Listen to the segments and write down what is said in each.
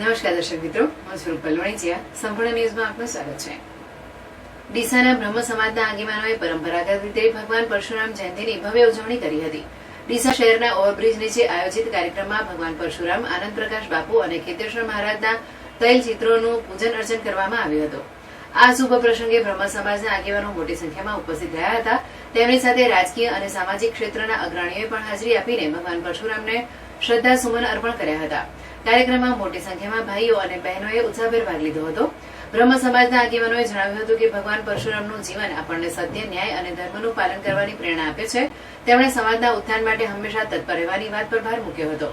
નમસ્કાર દર્શક મિત્રો, હું છું રૂપલ વણિજિયા. સંપૂર્ણ ન્યૂઝમાં આપનું સ્વાગત છે. ડીસાના બ્રહ્મ સમાજના આગેવાનોએ પરંપરાગત રીતે ભગવાન પરશુરામ જયંતિની ભવ્ય ઉજવણી કરી હતી. ડીસા શહેરના ઓવરબ્રિજ નીચે આયોજિત કાર્યક્રમમાં ભગવાન પરશુરામ, આનંદ પ્રકાશ બાપુ અને ખેતેશ્વર મહારાજના તૈલ ચિત્રોનું પૂજન અર્ચન કરવામાં આવ્યું હતું. આ શુભ પ્રસંગે બ્રહ્મ સમાજના આગેવાનો મોટી સંખ્યામાં ઉપસ્થિત રહ્યા હતા. તેમની સાથે રાજકીય અને સામાજિક ક્ષેત્રના અગ્રણીઓએ પણ હાજરી આપીને ભગવાન પરશુરામને શ્રદ્ધા સુમન અર્પણ કર્યા હતા. કાર્યક્રમમાં મોટી સંખ્યામાં ભાઈઓ અને બહેનોએ ઉત્સાહભેર ભાગ લીધો હતો. બ્રહ્મ સમાજના આગેવાનોએ જણાવ્યું હતું કે ભગવાન પરશુરામનું જીવન આપણને સત્ય, ન્યાય અને ધર્મનું પાલન કરવાની પ્રેરણા આપે છે. તેમણે સમાજના ઉત્થાન માટે હંમેશા તત્પર રહેવાની વાત પર ભાર મૂક્યો હતો.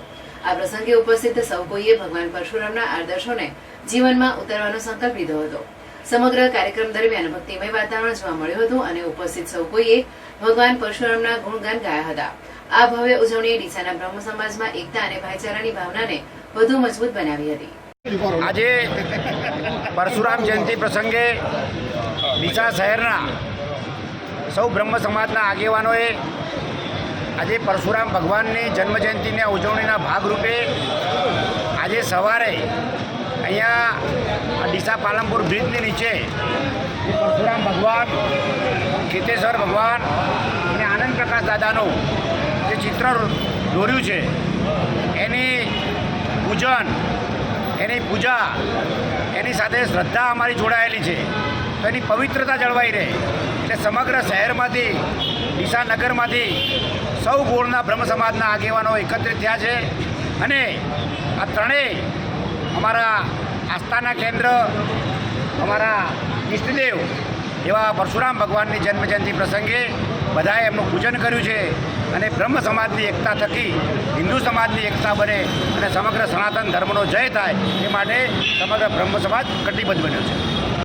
આ પ્રસંગે ઉપસ્થિત સૌ કોઈએ ભગવાન પરશુરામના આદર્શોને જીવનમાં ઉતારવાનો સંકલ્પ લીધો હતો. સમગ્ર કાર્યક્રમ દરમિયાન ભક્તિમય વાતાવરણ જોવા મળ્યું હતું અને ઉપસ્થિત સૌ કોઈએ ભગવાન પરશુરામના ગુણગાન ગાયા હતા. આ ભવ્ય ઉજવણીએ ડીસાના બ્રહ્મ સમાજમાં એકતા અને ભાઈચારાની ભાવનાને વધુ મજબૂત બનાવી હતી. આજે પરશુરામ જયંતિ પ્રસંગે ડીસા શહેરના સૌ બ્રહ્મ સમાજના આગેવાનોએ આજે પરશુરામ ભગવાનની જન્મજયંતિની ઉજવણીના ભાગરૂપે આજે સવારે અહીંયા ડીસા પાલનપુર બ્રિજની નીચે પરશુરામ ભગવાન, ખેતેશ્વર ભગવાન અને આનંદ પ્રકાશ દાદાનું જે ચિત્ર દોર્યું છે એની પૂજન, એની પૂજા, એની સાથે શ્રદ્ધા અમારી જોડાયેલી છે. તો એની પવિત્રતા જળવાઈ રહે એટલે સમગ્ર શહેરમાંથી, ડીસા નગરમાંથી સૌ ગોળના બ્રહ્મ સમાજના આગેવાનો એકત્રિત થયા છે અને આ ત્રણેય અમારા આસ્થાના કેન્દ્ર, અમારા ઈષ્ટદેવ એવા પરશુરામ ભગવાનની જન્મજયંતિ પ્રસંગે બધાએ એમનું પૂજન કર્યું છે અને બ્રહ્મ સમાજની એકતા થકી હિન્દુ સમાજની એકતા બને અને સમગ્ર સનાતન ધર્મનો જય થાય એ માટે સમગ્ર બ્રહ્મ સમાજ કટિબદ્ધ બન્યો છે.